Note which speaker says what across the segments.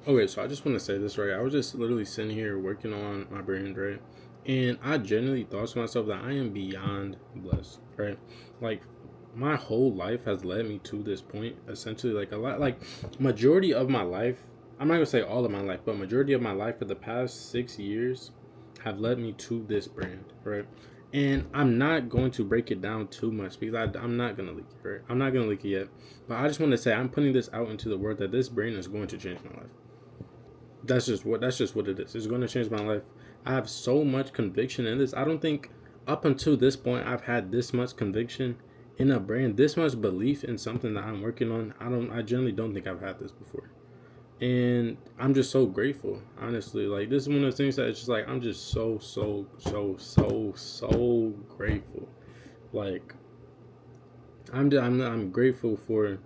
Speaker 1: Okay, so I just want to say this, right? I was just literally sitting here working on my brand, right? And I genuinely thought to myself that I am beyond blessed, right? Like my whole life has led me to this point. Essentially, like a lot, like majority of my life. I'm not gonna say all of my life, but majority of my life for the past 6 years have led me to this brand, right? And I'm not going to break it down too much because I'm not gonna leak it, right? I'm not gonna leak it yet, but I just want to say I'm putting this out into the world that this brand is going to change my life. That's just what it is. It's going to change my life. I have so much conviction in this. I don't think up until this point I've had this much conviction in a brand, this much belief in something that I'm working on. I generally don't think I've had this before. And I'm just so grateful, honestly. Like this is one of those things that it's just like I'm just so grateful. Like I'm grateful for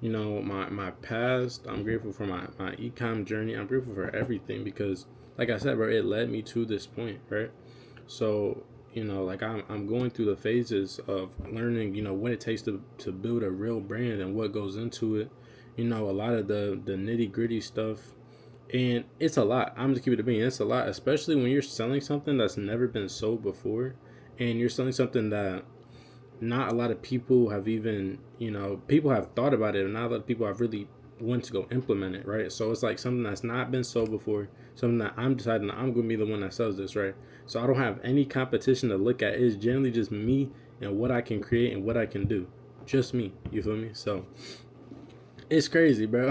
Speaker 1: my past. I'm grateful for my ecom journey. I'm grateful for everything because like I said, bro, it led me to this point, right? So like I'm going through the phases of learning what it takes to build a real brand and what goes into it. A lot of the nitty gritty stuff. And it's a lot. I'm just keeping it being. It's a lot, especially when you're selling something that's never been sold before, and you're selling something that not a lot of people have even, people have thought about it, and not a lot of people have really want to go implement it, right? So it's like something that's not been sold before, something that I'm deciding that I'm going to be the one that sells this, right? So I don't have any competition to look at. It's generally just me and what I can create and what I can do. Just me, you feel me? So it's crazy, bro.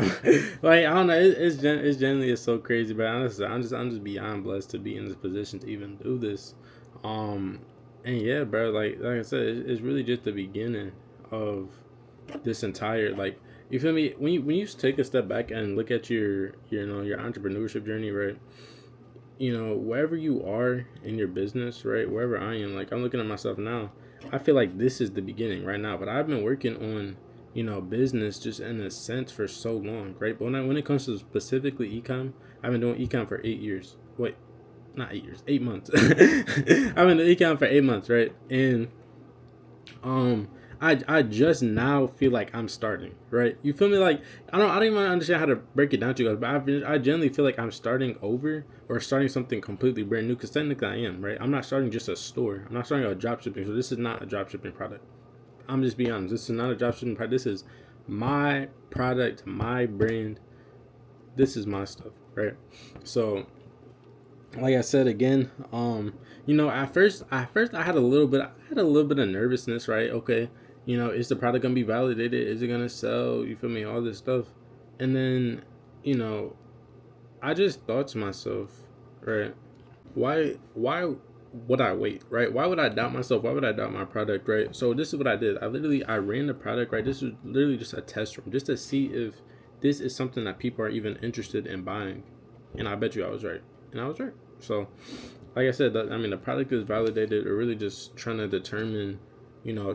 Speaker 1: Like I don't know, it's generally it's so crazy, but honestly, I'm just beyond blessed to be in this position to even do this. Um, and yeah, bro, like I said, it's really just the beginning of this entire like you feel me when you take a step back and look at your entrepreneurship journey, right? Wherever you are in your business, right? Wherever I am, like I'm looking at myself now, I feel like this is the beginning right now. But I've been working on, business just in a sense for so long, right? But when it comes to specifically ecom, I've been doing ecom for 8 years. Wait, not 8 years, 8 months. I've been doing ecom for 8 months, right? And um I just now feel like I'm starting, right? You feel me? Like I don't even understand how to break it down to you guys, but I generally feel like I'm starting over or starting something completely brand new because technically I am, right? I'm not starting just a store. I'm not starting a drop shipping. So this is not a drop shipping product. I'm just being honest. This is not a drop shipping product. This is my product, my brand. This is my stuff, right? So like I said again, at first I had a little bit of nervousness, right? Okay, is the product gonna be validated? Is it gonna sell? You feel me? All this stuff, and then, you know, I just thought to myself, right? Why would I wait, right? Why would I doubt myself? Why would I doubt my product, right? So this is what I did. I ran the product, right? This was literally just a test room, just to see if this is something that people are even interested in buying, and I bet you I was right, and I was right. So, like I said, the product is validated. We're really just trying to determine,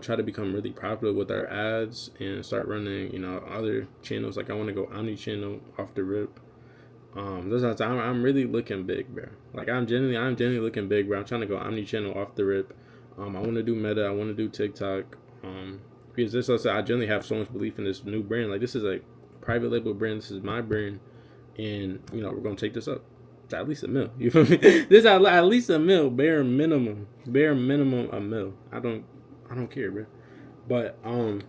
Speaker 1: try to become really popular with our ads and start running, other channels. Like I want to go omni-channel off the rip. This I'm really looking big, bro. Like I'm genuinely looking big, bro. I'm trying to go omni-channel off the rip. I want to do Meta. I want to do TikTok. Because I genuinely have so much belief in this new brand. Like this is a private label brand. This is my brand, and we're gonna take this up to at least a mil. You feel me? This at least a mil, bare minimum a mil. I don't care, bro. But one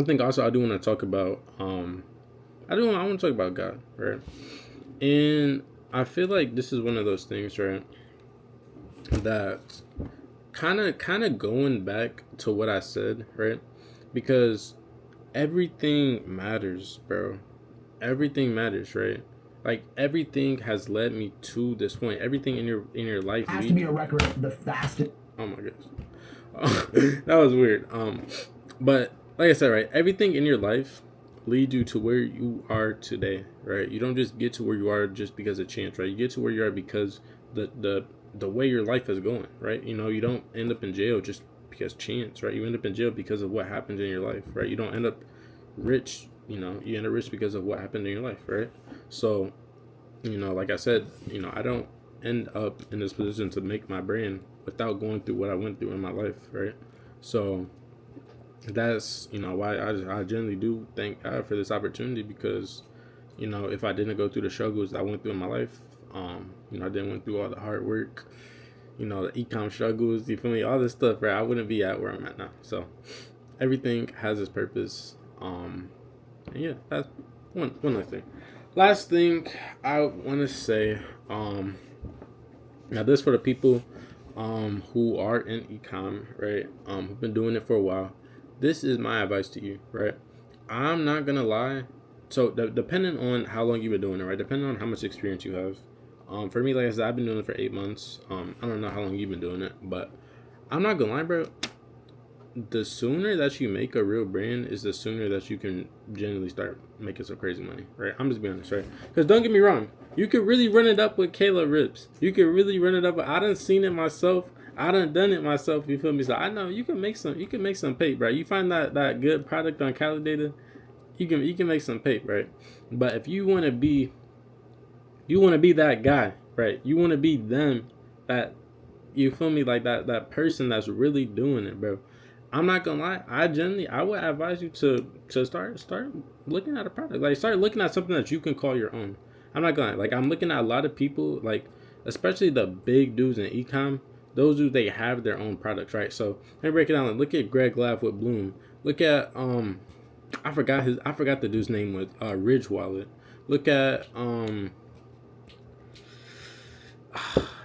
Speaker 1: thing also I do want to talk about. I want to talk about God, right? And I feel like this is one of those things, right? That kind of going back to what I said, right? Because everything matters, bro. Everything matters, right? Like everything has led me to this point. Everything in your life
Speaker 2: Has to
Speaker 1: leads
Speaker 2: be a
Speaker 1: you.
Speaker 2: record the fastest.
Speaker 1: Oh my goodness. That was weird. But like I said, right, everything in your life leads you to where you are today, right? You don't just get to where you are just because of chance, right? You get to where you are because the way your life is going, right? You don't end up in jail just because chance, right? You end up in jail because of what happened in your life, right? You don't end up rich, you end up rich because of what happened in your life, right? So, like I said, I don't end up in this position to make my brand without going through what I went through in my life, right? So that's why I generally do thank God for this opportunity because you know, if I didn't go through the struggles that I went through in my life, you know, I didn't went through all the hard work, you know, the ecom struggles, you feel me, all this stuff, right? I wouldn't be at where I'm at now. So everything has its purpose. And yeah, that's one last thing. Last thing I want to say, now this for the people who are in ecom, right? Who've been doing it for a while. This is my advice to you, right? I'm not gonna lie. So depending on how long you've been doing it, right? Depending on how much experience you have. For me, like I said, I've been doing it for 8 months. I don't know how long you've been doing it, but I'm not gonna lie, bro. The sooner that you make a real brand is the sooner that you can generally start making some crazy money, right? I'm just being honest, right? Because don't get me wrong, you could really run it up with Kayla Rips. You could really run it up. I done seen it myself. I done it myself. You feel me? So I know you can make some. You can make some pay, right? You find that good product on Calidata, you can make some pay, right? But if you want to be that guy, right? You want to be them, that, you feel me, like that person that's really doing it, bro. I'm not gonna lie. I would advise you to start looking at a product. Like start looking at something that you can call your own. I'm not gonna, like, I'm looking at a lot of people, like especially the big dudes in ecom. Those dudes, they have their own products, right? So let me break it down. Like, look at Greg Laugh with Bloom. Look at I forgot the dude's name with Ridge Wallet. Look at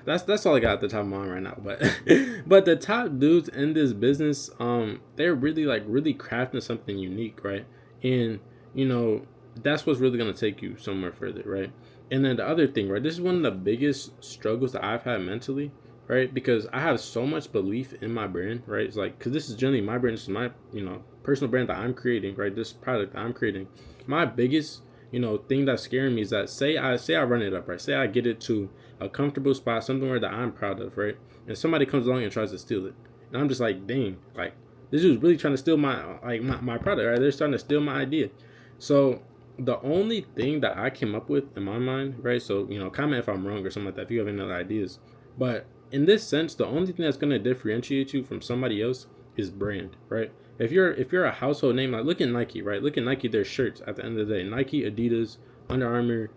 Speaker 1: that's all I got at the top of my mind right now. But but the top dudes in this business, they're really really crafting something unique, right? And you know, that's what's really gonna take you somewhere further, right? And then the other thing, right? This is one of the biggest struggles that I've had mentally, right? Because I have so much belief in my brand, right? It's like, because this is generally my brand, this is my, you know, personal brand that I'm creating, right? This product that I'm creating. My biggest, you know, thing that's scaring me is that say I run it up, right? Say I get it to a comfortable spot, somewhere that I'm proud of, right? And somebody comes along and tries to steal it, and I'm just like, dang, like this dude's really trying to steal my product, right? They're trying to steal my idea. So the only thing that I came up with in my mind, right? So, you know, comment if I'm wrong or something like that if you have any other ideas. But in this sense, the only thing that's gonna differentiate you from somebody else is brand, right? If you're a household name, like look at Nike, right? Look at Nike, their shirts at the end of the day. Nike, Adidas, Under Armour,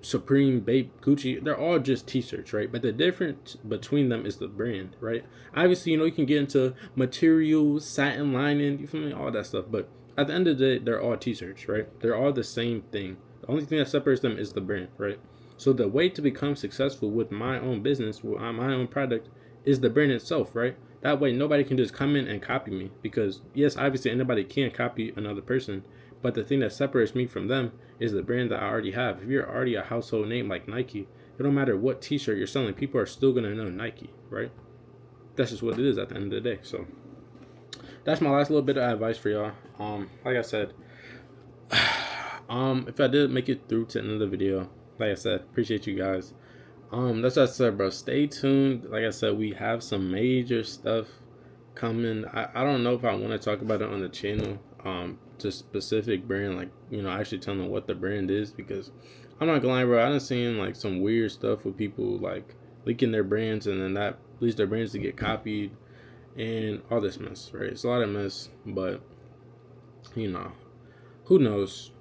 Speaker 1: Supreme, Bape, Gucci, they're all just t-shirts, right? But the difference between them is the brand, right? Obviously, you know, you can get into materials, satin lining, you feel me, all that stuff. But at the end of the day, they're all t-shirts, right? They're all the same thing. The only thing that separates them is the brand, right? So the way to become successful with my own business, with my own product, is the brand itself, right? That way, nobody can just come in and copy me. Because yes, obviously, anybody can copy another person, but the thing that separates me from them is the brand that I already have. If you're already a household name like Nike, it don't matter what t-shirt you're selling, people are still gonna know Nike, right? That's just what it is at the end of the day. So that's my last little bit of advice for y'all. Like I said, if I did make it through to the end of the video, like I said, appreciate you guys. That's what I said, bro. Stay tuned. Like I said, we have some major stuff coming. I don't know if I want to talk about it on the channel. To specific brand, like, you know, actually telling them what the brand is, because I'm not gonna lie, bro, I done seen like some weird stuff with people like leaking their brands, and then that leads their brands to get copied and all this mess, right? It's a lot of mess, but you know, who knows?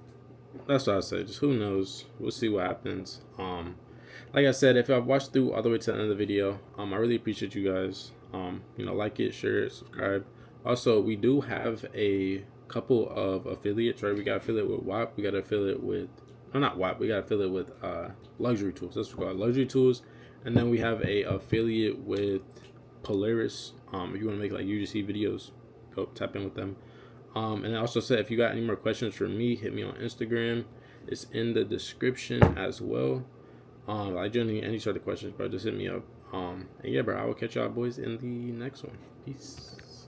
Speaker 1: That's what I say. Just who knows? We'll see what happens. Like I said, if I've watched through all the way to the end of the video, I really appreciate you guys. You know, like it, share it, subscribe. Also, we do have a couple of affiliates, right? We got affiliate with WAP. We got affiliate with, no, not WAP. We got affiliate with Luxury Tools. That's what we call it, Luxury Tools. And then we have a affiliate with Polaris. If you want to make like UGC videos, go tap in with them. And I also said, if you got any more questions for me, hit me on Instagram. It's in the description as well. I generally any sort of questions, bro, just hit me up. And yeah, bro, I will catch y'all boys in the next one. Peace.